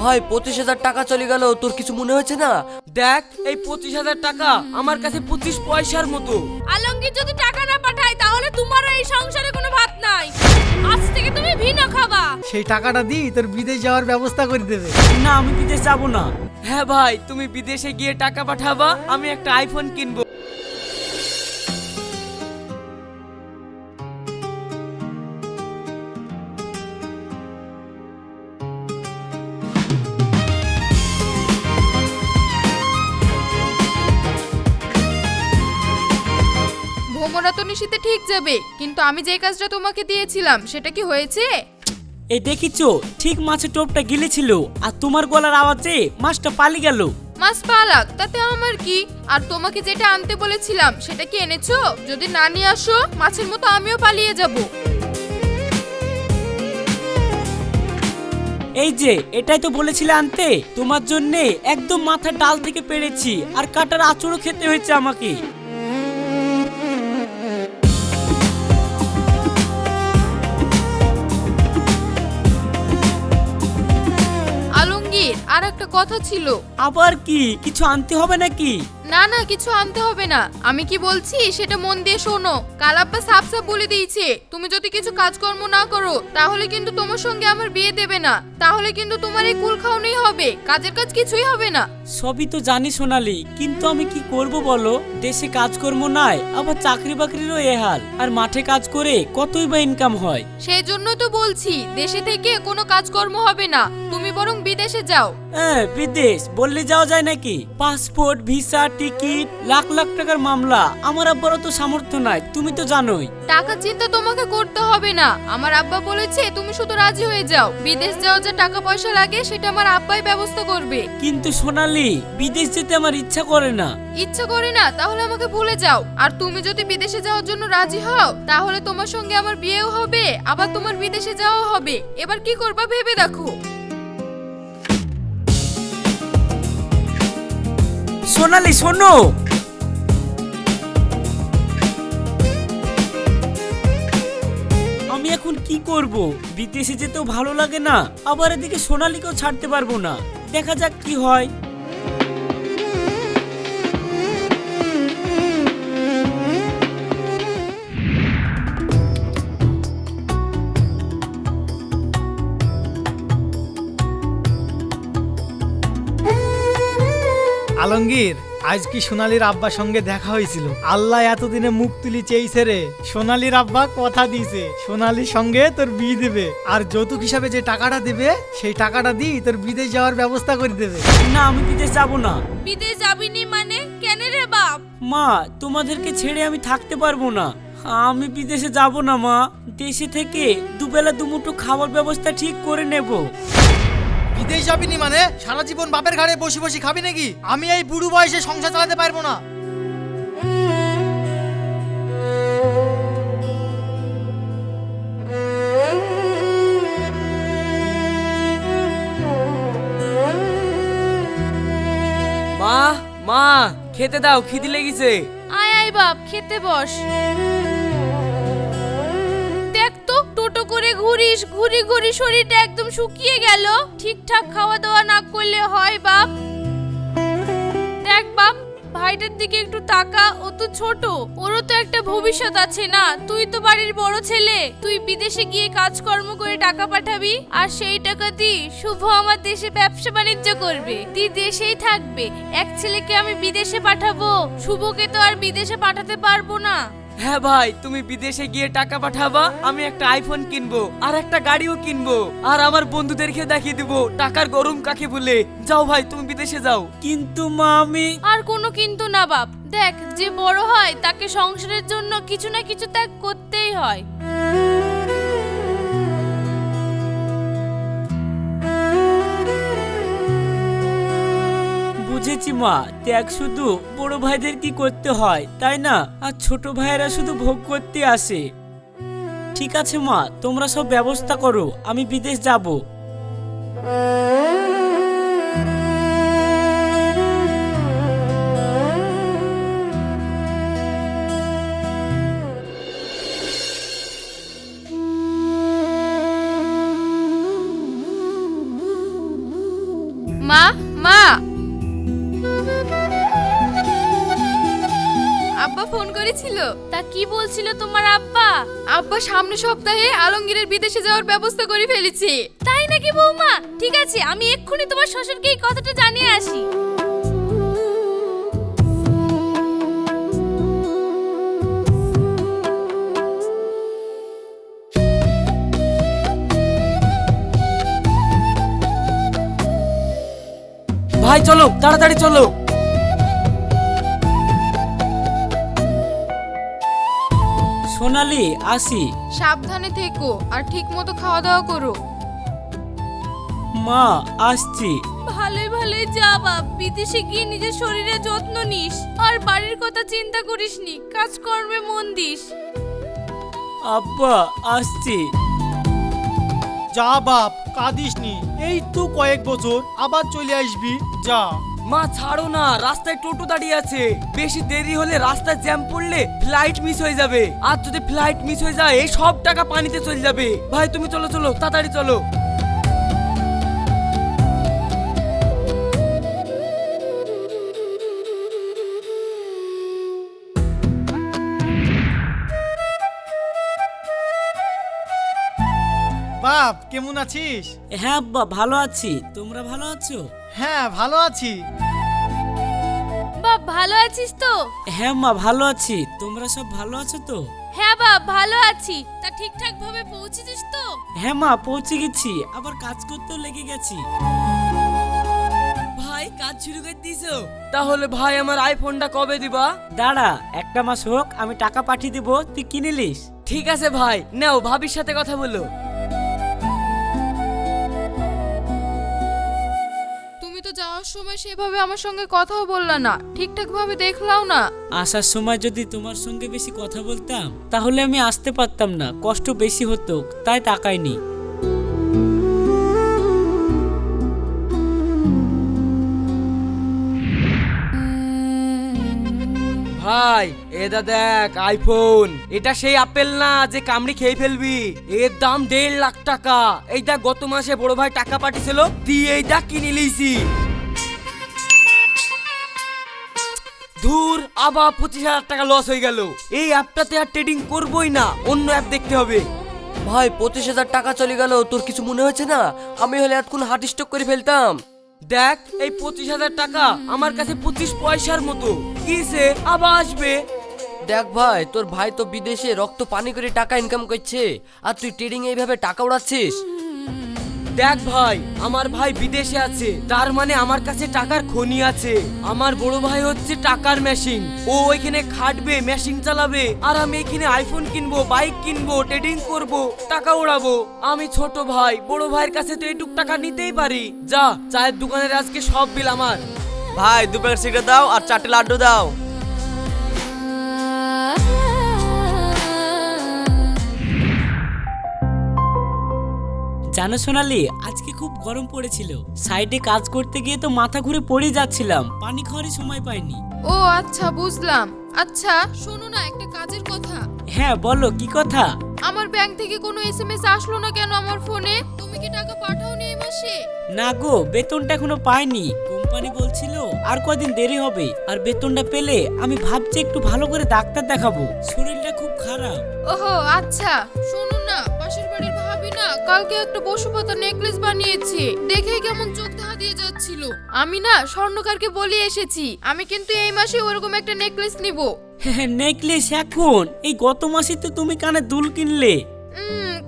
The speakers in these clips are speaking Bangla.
ভাই 25,000 টাকা চলে গেল, তোর কিছু মনে হচ্ছে না? দেখ এই 25,000 টাকা আমার কাছে 25 পয়সার মতো। আলমগীর যদি টাকা না পাঠায় তাহলে তোমার এই সংসারে কোনো ভাত নাই। আজ থেকে তুমি ভিন্ন খাবা। সেই টাকাটা দি তোর বিদেশ যাওয়ার ব্যবস্থা করে দেবে। না আমি বিদেশ যাব না। হ্যাঁ ভাই তুমি বিদেশে গিয়ে টাকা পাঠাবা, আমি একটা আইফোন কিনবো। ভোমরা তো নিশিতে ঠিক যাবে, কিন্তু আমি যে কাজটা তোমাকে দিয়েছিলাম সেটা কি হয়েছে? এই দেখিছো ঠিক মাছের টোপটা গিলেছিল আর তোমার গলার আওয়াজে মাছটা পালিয়ে গেল। মাছ পালাক তাতে আমার কি? আর তোমাকে যেটা আনতে বলেছিলাম সেটা কি এনেছো? যদি না নিয়ে আসো মাছের মতো আমিও পালিয়ে যাব। এই যে এটাই তো বলেছিলে আনতে, তোমার জন্য একদম মাথার ডাল থেকে পেরেছি আর কাটার আঁচড়ও খেতে হয়েছে আমাকে। আলমগীর আর একটা কথা ছিল। আবার কি কিছু আনতে হবে নাকি? না না কিছু আনতে হবে না, আমি কি বলছি সেটা মন দিয়ে শোনো। কাল আব্বা সাফ সাফ বলে দিয়েছে তুমি যদি কিছু কাজকর্ম না করো তাহলে কিন্তু তোমার সঙ্গে আমার বিয়ে দেবে না। তাহলে কিন্তু তোমার এই কুল খাওয়ানোই হবে, কাজের কাজ কিছুই হবে না। সবই তো জানি সোনালি, কিন্তু আমি কি করব বলো? দেশে কাজকর্ম নাই, আবার চাকরি বাকরিরও এ হাল, আর মাঠে কাজ করে কতই বা ইনকাম হয়। সেই জন্য তো বলছি দেশে থেকে কোনো কাজকর্ম হবে না, তুমি বরং বিদেশে যাও। হ্যাঁ বিদেশ বললে যাওয়া যায় নাকি? Passport visa ticket lakh lakh টাকার মামলা, আমার আব্বারও তো সামর্থ্য নাই, তুমি তো জানোই। টাকা চিন্তা তোমাকে করতে হবে না, আমার আব্বা বলেছে তুমি শুধু রাজি হয়ে যাও। বিদেশ যাওয়া যা টাকা পয়সা লাগে সেটা আমার আব্বাই ব্যবস্থা করবে। কিন্তু সোনালি বিদেশ যেতে আমার ইচ্ছা করে না। ইচ্ছা করে না? তাহলে আমাকে ভুলে যাও। আর তুমি যদি বিদেশে যাওয়ার জন্য রাজি হও তাহলে তোমার সঙ্গে আমার বিয়েও হবে, আবার তোমার বিদেশে যাওয়া হবে। এবার কি করবা ভেবে দেখো। সোনালি শোনো, আমি এখন কি করব? বিদেশে যেতেও ভালো লাগে না, আবার এদিকে সোনালিকেও ছাড়তে পারবো না। দেখা যাক কি হয়। আলমগীর আজ কি সোনালীর আব্বার সঙ্গে দেখা হয়েছিল? আল্লাহ এতদিনে মুখ তুলি চেয়েছে রে। সোনালীর আব্বা কথা দিয়েছে সোনালীর সঙ্গে তোর বিয়ে দেবে, আর যৌতুক হিসাবে যে টাকাটা দেবে সেই টাকাটা দিয়ে তোর বিদেশ যাওয়ার ব্যবস্থা করে দেবে। না আমি বিদেশ যাব না। বিদেশ যাবিনি মানে? কেন রে বাপ? মা তোমাদেরকে ছেড়ে আমি থাকতে পারবো না। আমি বিদেশে যাব না মা, দেশে থেকে দুবেলা দুমুঠো খাবার ব্যবস্থা ঠিক করে নেব। বিদেশ যাবি নি মানে সারা জীবন বাপের ঘাড়ে বসে বসে খাবি নাকি? আমি এই বুড়ো বয়সে সংসার চালাতে পারবো না। মা মা খেতে দাও, খিদে লেগেছে। আয় আয় বাপ খেতে বস। দেখ তো টোটো করে ঘুরিস, ঘুরি ঘুরি শরীরটা একদম শুকিয়ে গেল। ঠিকঠাক খাওয়া দাওয়া না করলে হয় বাপ? দেখ বাপ ভাইটার দিকে একটু তাকা, ও তো ছোট, ওরও তো একটা ভবিষ্যৎ আছে না? তুই তো বাড়ির বড় ছেলে, তুই বিদেশে গিয়ে কাজকর্ম করে টাকা পাঠাবি, আর সেই টাকা দিয়ে শুভ আমার দেশে ব্যবসা বাণিজ্য করবে। তুই দেশেই থাকবে, এক ছেলেকে আমি বিদেশে পাঠাবো, শুভকে তো আর বিদেশে পাঠাতে পারবো না। হ্যাঁ ভাই তুমি বিদেশে গিয়ে টাকা পাঠাবা, আমি একটা আইফোন কিনবো আর একটা গাড়িও কিনবো, আর আমার বন্ধুদেরকে দেখিয়ে দিব টাকার গরম কাকে বলে। যাও ভাই তুমি বিদেশে যাও। কিন্তু মা আমি। আর কোনো কিন্তু না বাপ, দেখ যে বড় হয় তাকে সংসারের জন্য কিছু না কিছু ত্যাগ করতেই হয়। বুঝেছি মা, ত্যাগ শুধু বড় ভাইদের কি করতে হয় তাই না, আর ছোট ভাইয়েরা শুধু ভোগ করতে আসে। ঠিক আছে মা তোমরা সব ব্যবস্থা করো, আমি বিদেশ যাব। মা মা আব্বা ফোন করেছিল। তা কি বলছিল তোমার আব্বা? আব্বা সামনের সপ্তাহে আলমগীরের বিদেশে যাওয়ার ব্যবস্থা করে ফেলেছে। তাই নাকি বৌমা? ঠিক আছে, আমি এক্ষুনি তোমার শ্বশুরকে এই কথাটা জানিয়ে আসি। ভাই চলো, তাড়াতাড়ি চলো। সোনালি, আসি। সাবধানে থেকো আর ঠিক মতো খাওয়া দাওয়া করো। মা, আসছি। ভালোই ভালোই যা বাপ, বিদেশে গিয়ে নিজের শরীরের যত্ন নিস আর বাড়ির কথা চিন্তা করিসনি, কাজকর্মে মন দিস। আব্বা, আসছি। যা বাপ, কাঁদিস নি, এই তো কয়েক বছর, আবার চলে আসবি, যা। মা ছাড়ো না, রাস্তায় টোটো দাঁড়িয়ে আছে। বেশি দেরি হলে রাস্তায় জ্যাম পড়লে ফ্লাইট মিস হয়ে যাবে, আর যদি ফ্লাইট মিস হয়ে যায় এই সব টাকা পানিতে চলে যাবে। ভাই তুমি চলো চলো, তাড়াতাড়ি চলো। বাপ কেমন আছিস? হ্যাঁ আব্বা, ভালো আছি। তোমরা ভালো আছো? হ্যাঁ ভালো আছি। বাপ ভালো আছিস তো? হ্যাঁ মা, ভালো আছি। তোমরা সব ভালো আছো তো? হ্যাঁ বাপ ভালো আছি। তা ঠিকঠাক ভাবে পৌঁছেছিস তো? হ্যাঁ মা, পৌঁছে গেছি, আবার কাজ করতেও লেগে গেছি। ভাই কাজ শুরু করে দিয়েছো? তাহলে ভাই আমার আইফোনটা কবে দিবা? দাঁড়া, একটা মাস হোক, আমি টাকা পাঠিয়ে দিব, তুই কিনে নিস। ঠিক আছে ভাই, নাও ভাবির সাথে কথা বলো। তুমি তো যাওয়ার সময় সেভাবে আমার সঙ্গে কথাও বললা না, ঠিকঠাক ভাবে দেখলাও না। আসার সময় যদি তোমার সঙ্গে বেশি কথা বলতাম তাহলে আমি আসতে পারতাম না, কষ্ট বেশি হতো, তাই তাকাইনি। ভাই এটা দেখ আইফোন, এটা সেই আপেল না যে কামড়ি খেয়ে ফেলবি। এর দাম 1.5 লাখ টাকা। এইটা গত মাসে বড় ভাই টাকা পাঠিয়েছিল, দিয়ে এইটা কিনে লিয়েছি। ধুর, আবার 25,000 টাকা লস হয়ে গেল। এই অ্যাপটাতে আর ট্রেডিং করবোই না, অন্য অ্যাপ দেখতে হবে। ভাই 25,000 টাকা চলে গেল, তোর কিছু মনে হচ্ছে না? আমি হলে এতক্ষণ হার্ট স্ট্রোক করে ফেলতাম। দেখ, এই 25,000 টাকা আমার কাছে 25 পয়সার মতো। কিসে আবার আসবে? দেখ ভাই, তোর ভাই তো বিদেশে রক্ত পানি করে টাকা ইনকাম করছে, আর তুই ট্রেডিং এইভাবে টাকা উড়াচ্ছিস। দেখ ভাই, আমার ভাই বিদেশে আছে, তার মানে আমার কাছে টাকার খনি আছে। আমার বড় ভাই হচ্ছে টাকার মেশিন, ও ওইখানে খাটবে, মেশিন চালাবে, আর আমি এখানে আইফোন কিনবো, বাইক কিনবো, ট্রেডিং করব, টাকা উড়াবো। আমি ছোট ভাই, বড় ভাইয়ের কাছে তো এইটুক টাকা নিতেই পারি। যা, চায়ের দোকানের আজকে সব বিল আমার। ভাই 2 প্যাকেট সিগারেট দাও আর 4টে লাড্ডু দাও। জানো সোনালি, আজকে খুব গরম পড়েছিল, সাইডে কাজ করতে গিয়ে তো মাথা ঘুরে পড়ে যাচ্ছিলাম, পানি খাওয়ারই সময় পাইনি। ও আচ্ছা, বুঝলাম। আচ্ছা শোনো না, একটা কাজের কথা। হ্যাঁ বলো, কি কথা? আমার ব্যাংক থেকে কোনো এসএমএস আসলো না কেন আমার ফোনে? তুমি কি টাকা পাঠাওনি এই মাসে? না গো, বেতনটা এখনো পাইনি। কোম্পানি বলছিল আর কদিন দেরি হবে, আর বেতনটা পেলে আমি ভাবছি একটু ভালো করে ডাক্তার দেখাবো, শরীরটা খুব খারাপ। ওহো আচ্ছা, শোনো না, পাশের বাড়ির ভাবি না কালকে একটা বসুপাতা নেকলেস বানিয়েছে, দেখে কেমন চোখ ধাঁধা দিয়ে যাচ্ছিল। আমি না স্বর্ণকারকে বলে এসেছি, আমি কিন্তু এই মাসে ওরকম একটা নেকলেস নিব। নেকলেস এখন? এই গত মাসে তো তুমি কানে দুল কিনলে।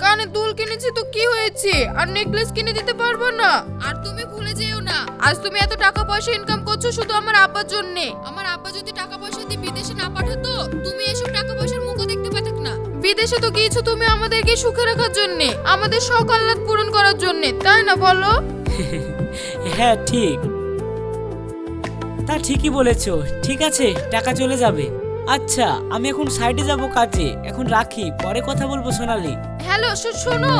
কানে দুল কিনেছি তো কি হয়েছে, আর নেকলেস কিনে দিতে পারবো না? আর তুমি ভুলে যেও না, আজ তুমি এত টাকা পয়সা ইনকাম করছো শুধু আমার আব্বার জন্য। আমার আব্বা যদি টাকা পয়সা দিয়ে বিদেশে না পাঠাতো, তুমি এসব টাকা পয়সার মুখও দেখতে পেতে না। বিদেশে তো গিয়েছো তুমি আমাদেরকে সুখে রাখার জন্য, আমাদের শখ আহ্লাদ পূরণ করার জন্য, তাই না বলো? হ্যাঁ ঠিক, তা ঠিকই বলেছো। ঠিক আছে, টাকা চলে যাবে। আচ্ছা, আমি এখন সাইডে যাব কাজে, এখন রাখি, পরে কথা বলবো সোনালি। হ্যালো শোনো।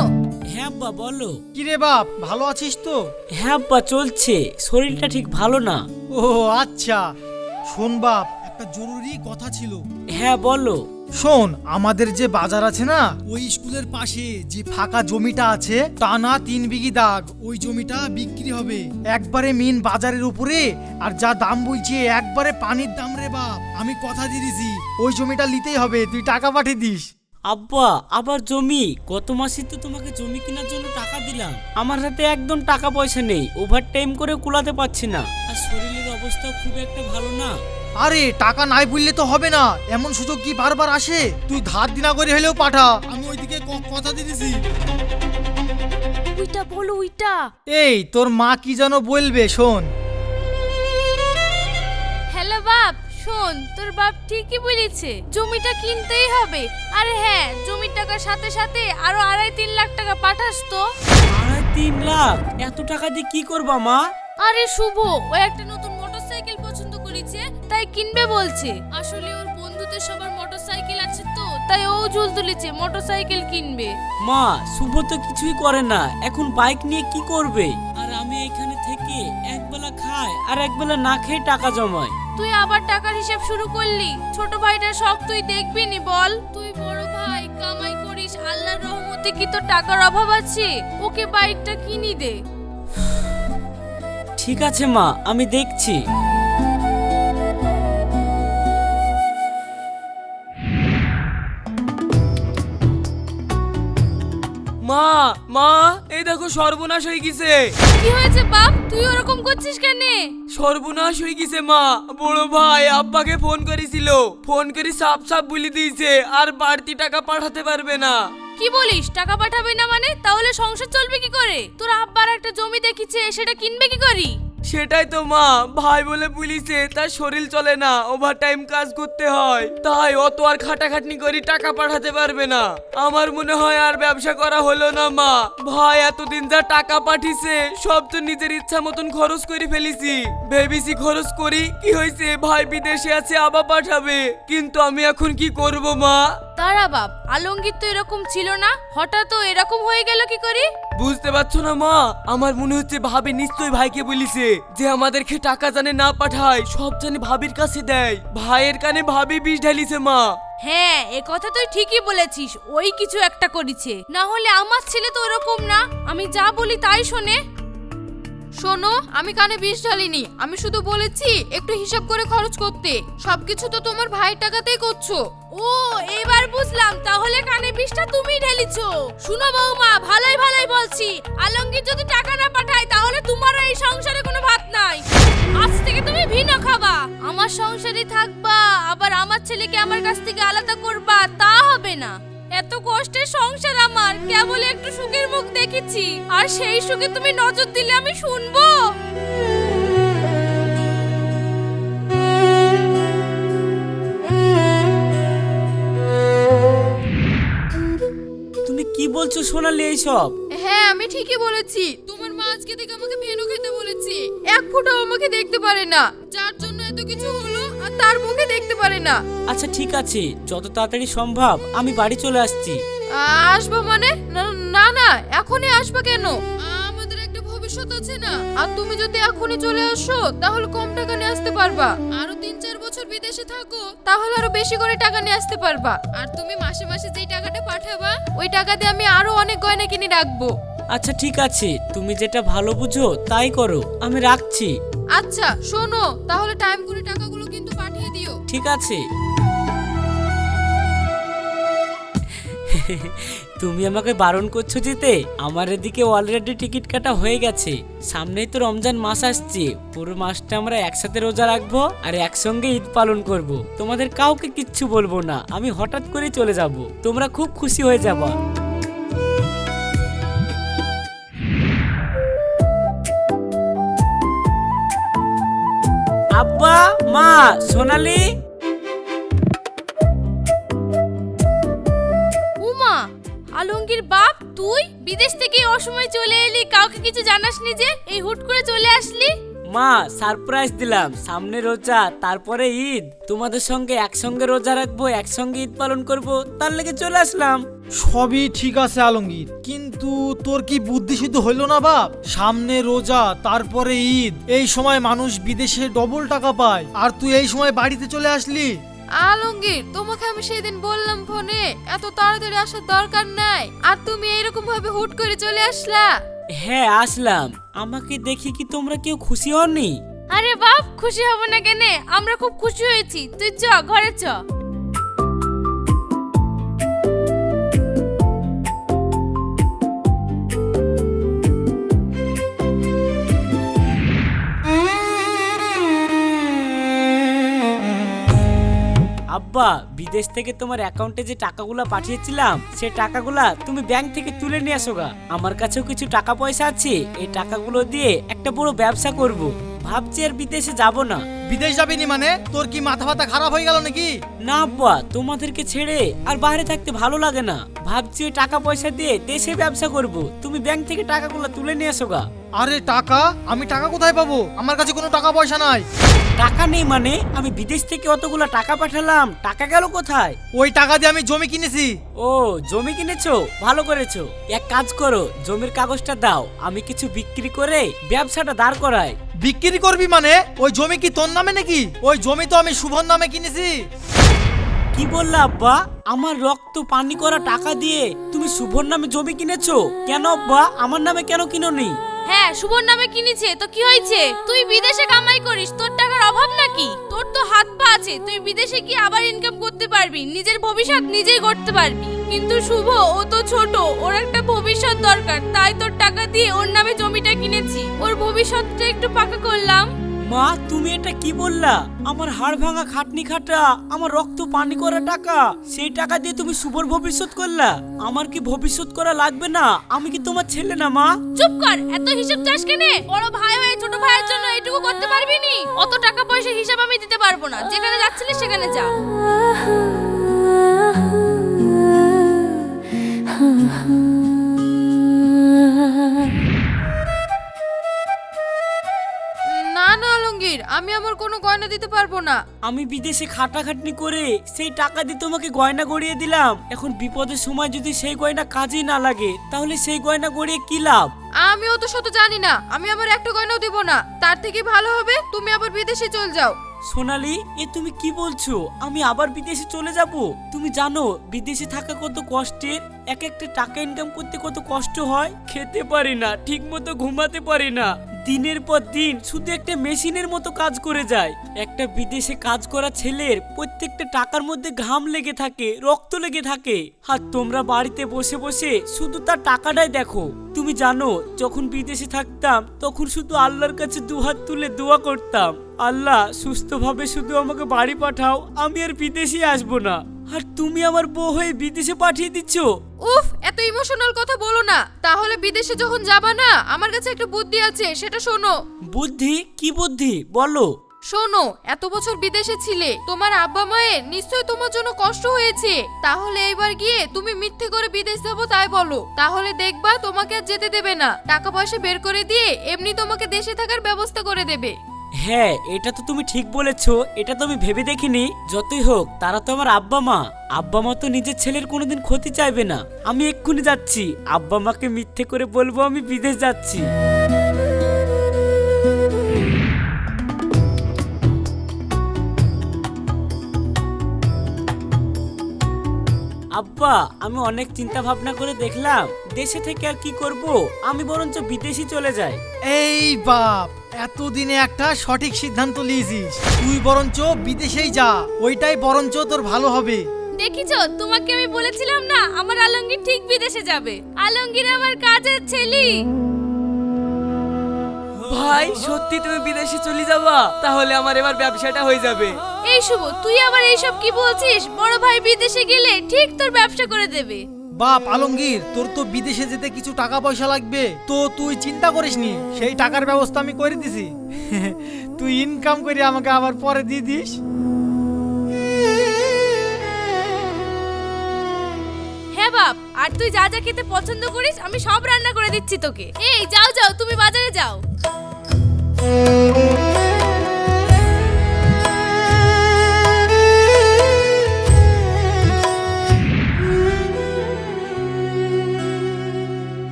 হ্যাঁ আব্বা বলো। কিরে বাপ, ভালো আছিস তো? হ্যাঁ আব্বা, চলছে, শরীরটা ঠিক ভালো না। ও আচ্ছা, শোন বাপ, একটা জরুরি কথা ছিল। হ্যাঁ বলো। শোন, আমাদের যে বাজার আছে না, ওই স্কুলের পাশে যে ফাঁকা জমিটা আছে টানা 3 বিঘি দাগ, ওই জমিটা বিক্রি হবে একবারে মেন বাজারের উপরে। আর যা দাম বলছে একবারে পানির দাম রে বাপ, আমি কথা দিয়ে দিছি ওই জমিটা নিতেই হবে, তুই টাকা পাঠিয়ে দিস। আব্বা আবার জমি? গত মাসে তো তোমাকে জমি কেনার জন্য টাকা দিলাম, আমার হাতে একদম টাকা পয়সা নেই, ওভার টাইম করে কুলাতে পারছি না, আর শরীরের অবস্থা খুব একটা ভালো না। আরে টাকা নাই বললে তো হবে না, এমন সুযোগ কি বারবার আসে? তুই ধার দিনা করে হলেও পাঠা, আমি ওইদিকে কথা দিয়ে দিছি। ওইটা বলো ওইটা। এই তোর মা কি যেন বলবে, শোন। হ্যালো বাপ, শোন তোর বাপ ঠিকই বলেছে, জমিটা কিনতেই হবে। আরে হ্যাঁ, জমির টাকার সাথে সাথে আরো 2.5-3 লাখ টাকা পাঠাস তো। 3 লাখ? এত টাকা দিয়ে কি করবা মা? আরে শুভ, ও একটা নতুন মোটরসাইকেল পছন্দ করেছে, তাই কিনবে বলছে। আসলে ওর বন্ধুদের সবার মোটরসাইকেল আছে তো, তাই ও জুল তুলেছে মোটরসাইকেল কিনবে। মা, শুভ তো কিছুই করে না, এখন বাইক নিয়ে কি করবে? আর আমি এখানে থেকে একবেলা খাই আর একবেলা না খেয়ে টাকা জমাই। তুই আবার টাকার হিসাব শুরু করলি? ছোট ভাইটার শখ তুই দেখবি নি বল? তুই বড় ভাই, কামাই করিস, আল্লাহর রহমতে কি তোর টাকার অভাব আছে? ওকে বাইকটা কিনি দে। ঠিক আছে মা, আমি দেখছি। মা মা, এই দেখো সর্বনাশ হয়ে গেছে। কি হয়েছে বাপ, তুই ওরকম করছিস কেন? সর্বনাশ হয়ে গেছে মা, বড় ভাই আব্বাকে ফোন করেছিল, ফোন করে সাপ সাপ বলে দিয়েছে আর বাড়তি টাকা পাঠাতে পারবে না। কি বলিস? টাকা পাঠাবে না মানে? তাহলে সংসার চলবে কি করে? তোর আব্বার একটা জমি দেখিছে, সেটা কিনবে কি করি? সেটাই তো মা, ভাই বলে পুলিশে তার শরীর চলে না, ওভার টাইম কাজ করতে হয়, তাই অত আর খাটাখাটনি করে টাকা পাঠাতে পারবে না। আমার মনে হয় আর ব্যবসা করা হলো না মা, ভাই এতদিন যা টাকা পাঠিয়েছে সব তো নিজের ইচ্ছা মতন খরচ করে ফেলেছি, ভেবেছি খরচ করি, কি হয়েছে ভাই বিদেশে আছে আবার পাঠাবে, কিন্তু আমি এখন কি করব মা? তারা বাপ, আলমগীর তো এরকম ছিল না, হঠাৎ ও এরকম হয়ে গেল কি করি? বুঝতে পারছো না মা, আমার মনে হচ্ছে ভাবি নিশ্চয়ই ভাইকে বলিছে যে আমাদেরকে টাকা জানে না পাঠায়, সব জানে ভাবির কাছে দেয়, ভাইয়ের কানে ভাবি বিষ ঢালিছে মা। হ্যাঁ, এ কথা তুই ঠিকই বলেছিস, ওই কিছু একটা করেছে, না হলে আমার ছেলে তো ওরকম না, আমি যা বলি তাই শোনে। শোনো, আমি কানে বিষ ঢালিনি, আমি শুধু বলেছি একটু হিসাব করে খরচ করতে, সবকিছু তো তোমার ভাইয়ের টাকাতেই করছো। ও, এবার বুঝলাম, তাহলে কানে বিষটা তুমি ঢেলিছো। শুনো বৌমা, ভালোই ভালোই বলছি, আলমগীর যদি টাকা না পাঠায় তাহলে তোমার এই সংসারে কোনো ভাত নাই, আজ থেকে তুমি ভিন্ন খাবা, আমার সংসারে থাকবা, আবার আমার ছেলেকে আমার কাছ থেকে আলাদা করবা, তা হবে না। এত কষ্টের সংসার আমার, কেবল একটু সুখের মুখ দেখেছি, আর সেই সুখে তুমি নজর দিলে আমি শুনবো? তুমি কি বলছো সোনালি এইসব? হ্যাঁ, আমি ঠিকই বলেছি, তোমার মা আজকে থেকে আমাকে ভেনু খেতে বলেছে, এক ফোঁটাও আমাকে দেখতে পারে না, যার জন্য এত কিছু হলো, আর তার মুখে দেখতে পারে না। আচ্ছা ঠিক আছে, যত তাড়াতাড়ি সম্ভব আমি বাড়ি চলে আসছি। আসবো মানে? না না, এখনই আসবা কেন? আমাদের একটা ভবিষ্যৎ আছে না, আর তুমি যদি এখনই চলে আসো তাহলে কম টাকা নিয়ে আসতে পারবা, আরো 3-4 বছর বিদেশে থাকো তাহলে আরো বেশি করে টাকা নিয়ে আসতে পারবা, আর তুমি মাসে মাসে যেই টাকাটা পাঠাবা ওই টাকা দিয়ে আমি আরো অনেক গয়না কিনে রাখবো। আচ্ছা ঠিক আছে, তুমি যেটা ভালো বুঝো তাই করো, আমি রাখছি। আচ্ছা শোনো, তাহলে টাইম করে টাকাগুলো কিন্তু পাঠিয়ে দিও। ঠিক আছে। তুমি আমাকে বারণ করছো যেতে? আমার এদিকে অলরেডি টিকিট কাটা হয়ে গেছে, সামনেই তো রমজান মাস আসছে, পুরো মাসটা আমরা একসাথে রোজা রাখবো আর একসঙ্গে ঈদ পালন করব, তোমাদের কাউকে কিচ্ছু বলবো না, আমি হঠাৎ করে চলে যাব, তোমরা খুব খুশি হয়ে যাবা। আব্বা, মা, সোনালি। উমা, আলমগীর বাপ, তুই বিদেশ থেকে এই অসময়ে চলে এলি, কাউকে কিছু জানাসনি যে এই হুট করে চলে আসলি? মা, সারপ্রাইজ দিলাম, সামনে রোজা, তারপরে ঈদ, তোমাদের সঙ্গে একসঙ্গে রোজা রাখবো, একসঙ্গে ঈদ পালন করব, তার লেগে চলে আসলাম। সবই ঠিক আছে আলমগীর, কিন্তু তোর কি বুদ্ধি শুদ্ধ হইলো না বাপ? সামনে রোজা, তারপরে ঈদ, এই সময় মানুষ বিদেশে ডবল টাকা পায়, আর তুই এই সময় বাড়িতে চলে আসলি। আলমগীর, তোমাকে আমি সেদিন বললাম ফোনে এত তাড়াতাড়ি আসার দরকার নাই, আর তুমি এইরকম ভাবে হুট করে চলে আসলা। হ্যাঁ আসলাম। আমাকে দেখে কি তোমরা কেউ খুশি হওনি? আরে বাপ, খুশি হব না কেনে, আমরা খুব খুশি হয়েছি। তুই চ, ঘরে চ। আব্বা, বিদেশ থেকে তোমার অ্যাকাউন্টে যে টাকাগুলো পাঠিয়েছিলাম সে টাকাগুলা তুমি ব্যাংক থেকে তুলে নিয়ে আসো গা। আমার কাছেও কিছু টাকা পয়সা আছে, এই টাকাগুলো দিয়ে একটা বড় ব্যবসা করব। ভাবছি আর বিদেশে যাব না। বিদেশ যাবি নি মানে? তোর কি মাথা ফাতা খারাপ হয়ে গেল নাকি? না আব্বা, তোমাদেরকে ছেড়ে আর বাইরে থাকতে ভালো লাগে না। ভাবছি ওই টাকা পয়সা দিয়ে দেশে ব্যবসা করব। তুমি ব্যাংক থেকে টাকাগুলো তুলে নিয়ে আসো গা। আরে টাকা? আমি টাকা কোথায় পাবো? আমার কাছে কোনো টাকা পয়সা নাই। টাকা নেই মানে? আমি বিদেশ থেকে অতগুলো টাকা পাঠালাম, টাকা গেল কোথায়? ওই টাকা দিয়ে আমি জমি কিনেছি। ও, জমি কিনেছো, ভালো করেছো। এক কাজ করো, জমির কাগজটা দাও, আমি কিছু বিক্রি করে ব্যবসাটা দাঁড় করাই। বিক্রি করবি মানে? ওই জমি কি তোর নামে নাকি? ওই জমি তো আমি শুভর নামে কিনেছি। কি বললা আব্বা? আমার রক্ত পানি করা টাকা দিয়ে তুমি শুভর নামে জমি কিনেছো? কেন আব্বা, আমার নামে কেন কিনোনি? হ্যাঁ, শুভর নামে কিনেছে তো কি হয়েছে? তুই বিদেশে কামাই করিস, তোর টাকার অভাব নাকি? তোর তো হাত পা আছে, তুই বিদেশে গিয়ে আবার ইনকাম করতে পারবি, নিজের ভবিষ্যৎ নিজেই গড়তে পারবি। কিন্তু শুভ, ও তো ছোট, ওর একটা ভবিষ্যৎ দরকার, তাই তোর টাকা দিয়ে ওর নামে জমিটা কিনেছি, ওর ভবিষ্যৎটা একটু পাকা করলাম। মা, তুমি এটা কি বললা? আমার হাড় ভাঙা খাটনি খাটা, আমার রক্ত পানি করা টাকা, সেই টাকা দিয়ে তুমি শুভর ভবিষ্যৎ করলা। আমার কি ভবিষ্যৎ করা লাগবে না? আমি কি তোমার ছেলে না মা? চুপ কর, এত হিসাব চাস কেনে? বড় ভাই হয়ে ছোট ভাইয়ের জন্য এটুকু করতে পারবি নি? অত টাকা পয়সা হিসাব আমি দিতে পারবো না, যেখানে যাচ্ছিলি সেখানে যা। না না আলমগীর, আমি আমার কোনো গয়না দিতে পারবো না। আমি বিদেশে খাটাখাটনি করে সেই টাকা দিয়ে তোমাকে গয়না গড়িয়ে দিলাম। এখন বিপদের সময় যদি সেই গয়না কাজেই না লাগে, তাহলে সেই গয়না গড়িয়ে কি লাভ? আমিও তো শত জানি না, আমি আমার একটা গয়নাও দিব না। তার থেকে ভালো হবে তুমি আবার বিদেশে চলে যাও। সোনালি, এ তুমি কি বলছো? আমি আবার বিদেশে চলে যাব? তুমি জানো বিদেশে থাকা কত কষ্টের? এক একটা টাকা ইনকাম করতে কত কষ্ট হয়। খেতে পারি না, ঠিক মতো ঘুমাতে পারি না, দিনের পর দিন শুধু একটা মেশিনের মতো কাজ করে যায়। একটা বিদেশে কাজ করা ছেলের প্রত্যেকটা টাকার মধ্যে ঘাম লেগে থাকে, রক্ত লেগে থাকে। আর তোমরা বাড়িতে বসে বসে শুধু তার টাকাটাই দেখো। তুমি জানো যখন বিদেশে থাকতাম তখন শুধু আল্লাহর কাছে দুহাত তুলে দোয়া করতাম, আল্লাহ সুস্থভাবে শুধু আমাকে বাড়ি পাঠাও, আমি আর বিদেশে আসবো না। আর তুমি আমার বউ হয়ে বিদেশে পাঠিয়ে দিচ্ছ। উফ, এত ইমোশনাল কথা বলো না। তাহলে বিদেশে যখন যাবা না, আমার কাছে একটা বুদ্ধি আছে, সেটা শোনো। বুদ্ধি? কি বুদ্ধি বলো? শোনো, এত বছর বিদেশে ছিলে, তোমার আব্বা মায়ের নিশ্চয়ই তোমার জন্য কষ্ট হয়েছে। তাহলে এবার গিয়ে তুমি মিথ্যে করে বিদেশ যাবো তাই বলো, তাহলে দেখবা তোমাকে আর যেতে দেবে না। টাকা পয়সা বের করে দিয়ে এমনি তোমাকে দেশে থাকার ব্যবস্থা করে দেবে। হ্যাঁ, এটা তো তুমি ঠিক বলেছো, এটা তো আমি ভেবে দেখিনি। যতই হোক তারা তো আমার আব্বা মা। আব্বা মা তো নিজের ছেলের কোনোদিন ক্ষতি চাইবে না। আমি এক্ষুনি যাচ্ছি, আব্বা মাকে মিথ্যে করে বলবো আমি বিদেশ যাচ্ছি। আব্বা, আমি অনেক চিন্তা ভাবনা করে দেখলাম দেশে থেকে আর কি করব, আমি বরঞ্চ বিদেশে চলে যাই। এই বাপ, এতদিনে একটা সঠিক সিদ্ধান্ত নিয়েছিস। তুই বরঞ্চ বিদেশেই যা, ওইটাই বরঞ্চ তোর ভালো হবে। দেখিছো, তোমাকে আমি বলেছিলাম না আমার আলমগীর ঠিক বিদেশে যাবে। আলমগীর আমার কাজের ছেলে। ভাই, সত্যি তুমি বিদেশে চলে যাবা? তাহলে আমার এবার ব্যবসাটা হয়ে যাবে। এই শুভ, তুই আবার এইসব কি বলছিস? বড় ভাই বিদেশে গেলে ঠিক তোর ব্যবসা করে দেবে। বাপ আলমগীর, তোর তো বিদেশে যেতে কিছু টাকা পয়সা লাগবে, তো তুই চিন্তা করিস নি, সেই টাকার ব্যবস্থা আমি করে দিছি। তুই ইনকাম করে আমাকে আবার পরে দিয়ে দিস। হ্যাঁ বাপ, আর তুই যা যা খেতে পছন্দ করিস আমি সব রান্না করে দিচ্ছি তোকে। এই যাও যাও, তুমি বাজারে যাও।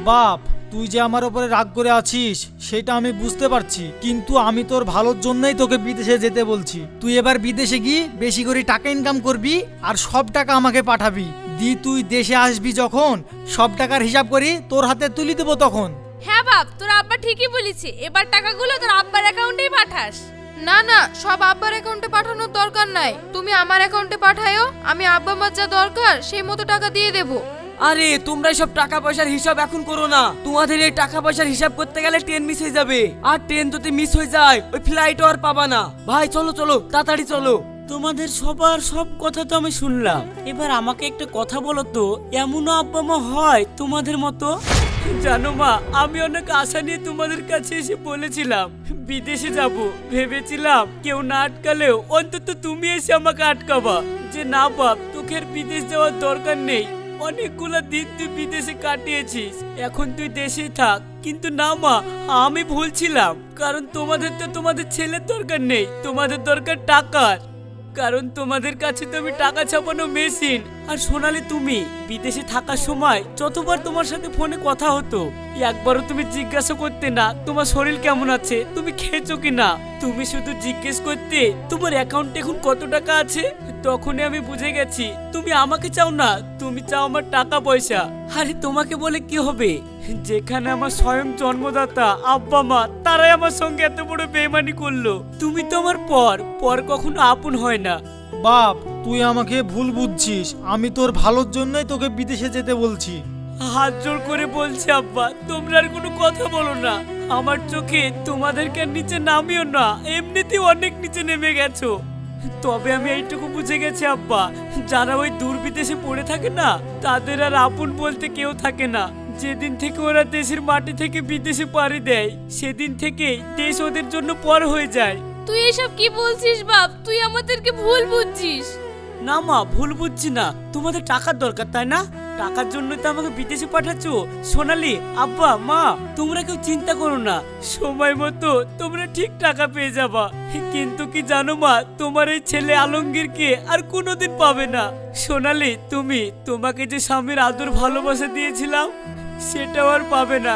বাপ, তুই তুই যে আমার উপরে রাগ করে আছিস সেটা আমি বুঝতে পারছি, কিন্তু আমি তোর ভালোর জন্যই তোকে বিদেশে যেতে বলছি। তুই এবার বিদেশে গিয়ে বেশি করে টাকা ইনকাম করবি আর সব টাকা আমাকে পাঠাবি। তুই দেশে আসবি যখন সব টাকার হিসাব করি তোর হাতে তুলি দেবো তখন। হ্যাঁ বাপ, তোর আব্বা ঠিকই বলেছে, এবার টাকাগুলো তোর আব্বার অ্যাকাউন্টেই পাঠাস। না না, সব আব্বার অ্যাকাউন্টে পাঠানোর দরকার নাই, তুমি আমার অ্যাকাউন্টে পাঠায়ো, আমি আব্বা আমার যা দরকার সেই মতো টাকা দিয়ে দেবো। আরে তোমরা সব টাকা পয়সার হিসাব এখন করো না, তোমাদের এই টাকা পয়সার হিসাব করতে গেলে ট্রেন মিস হয়ে যাবে, আর ট্রেন যদি মিস হয়ে যায় ওই ফ্লাইটও আর পাবা না। ভাই চলো চলো তাড়াতাড়ি চলো। তোমাদের সবার সব কথা তো আমি শুনলাম, এবার আমাকে একটা কথা বলো তো, এমনও আব্বা মা হয় তোমাদের মতো? জানো মা, আমি অনেক আশা নিয়ে তোমাদের কাছে এসে বলেছিলাম বিদেশে যাব, ভেবেছিলাম কেউ না আটকালেও অন্তত তুমি এসে আমাকে আটকাবা, যে না বাপ তোকে আর বিদেশ যাওয়ার দরকার নেই, অনেকগুলো দিন তুই বিদেশে কাটিয়েছিস, এখন তুই দেশেই থাক। কিন্তু না মা, আমি ভুল ছিলাম, কারণ তোমাদের তো তোমাদের ছেলের দরকার নেই, তোমাদের দরকার টাকার, কারণ তোমাদের কাছে তো আমি টাকা ছাপানো মেশিন। আর সোনালি, তুমি বিদেশে থাকার সময় যতবার তোমার সাথে ফোনে কথা হতো, একবারও তুমি জিজ্ঞাসা করতে না তোমার শরীর কেমন আছে, তুমি খেয়েছো কি না, তুমি শুধু জিজ্ঞেস করতে তোমার অ্যাকাউন্টে এখন কত টাকা আছে। তখনই আমি বুঝে গেছি তুমি আমাকে চাও না, তুমি চাও আমার টাকা পয়সা। আরে তোমাকে বলে কি হবে, যেখানে আমার স্বয়ং জন্মদাতা আব্বা মা তারাই আমার সঙ্গে এত বড় বেইমানি করলো। তুমি তো আমার পর কখনো আপন হয় না। বাপ, তুই আমাকে ভুল বুঝছিস, আমি তোর ভালোর জন্যই তোকে বিদেশে যেতে বলছি। হাত জোর করে বলছি আব্বা, তোমরা আর কোনো কথা বলো না, আমার চোখে তোমাদেরকে আর নিচে নামিও না, এমনিতেই অনেক নিচে নেমে গেছো। তবে আমি এইটুকু বুঝে গেছি আব্বা, যারা ওই দূর বিদেশে পড়ে থাকে না, তাদের আর আপন বলতে কেউ থাকে না। যেদিন থেকে ওরা দেশের মাটি থেকে বিদেশে পাড়ি দেয়, সেদিন থেকেই দেশ ওদের জন্য পর হয়ে যায়। তুই এসব কি বলছিস বাপ? তুই আমাদেরকে ভুল বুঝছিস। না মা, ভুল বুঝছি না, তোমাদের টাকার দরকার তাই না, টাকার জন্য তো আমাকে বিদেশে পাঠাচ্ছ। সোনালি, আব্বা মা, তোমরা কেউ চিন্তা করো না, সময় মতো তোমরা ঠিক টাকা পেয়ে যাবা। কিন্তু কি জানো মা, তোমার এই ছেলে আলমগীরকে আর কোনোদিন পাবে না। সোনালি, তোমাকে যে স্বামীর আদর ভালোবাসা দিয়েছিলাম সেটাও আর পাবে না।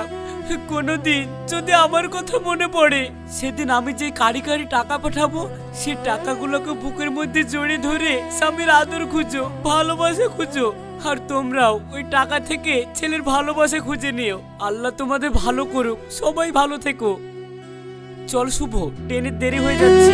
কোনোদিন যদি আমার কথা মনে পড়ে, সেদিন আমি যে কারি কারি টাকা পাঠাবো, সে টাকাগুলোকে বুকের মধ্যে জড়িয়ে ধরে স্বামীর আদর খুঁজো, ভালোবাসা খুঁজো। আর তোমরাও ওই টাকা থেকে ছেলের ভালোবাসা খুঁজে নিও। আল্লাহ তোমাদের ভালো করুক, সবাই ভালো থেকো। চল শুভ, ট্রেনের দেরি হয়ে যাচ্ছে।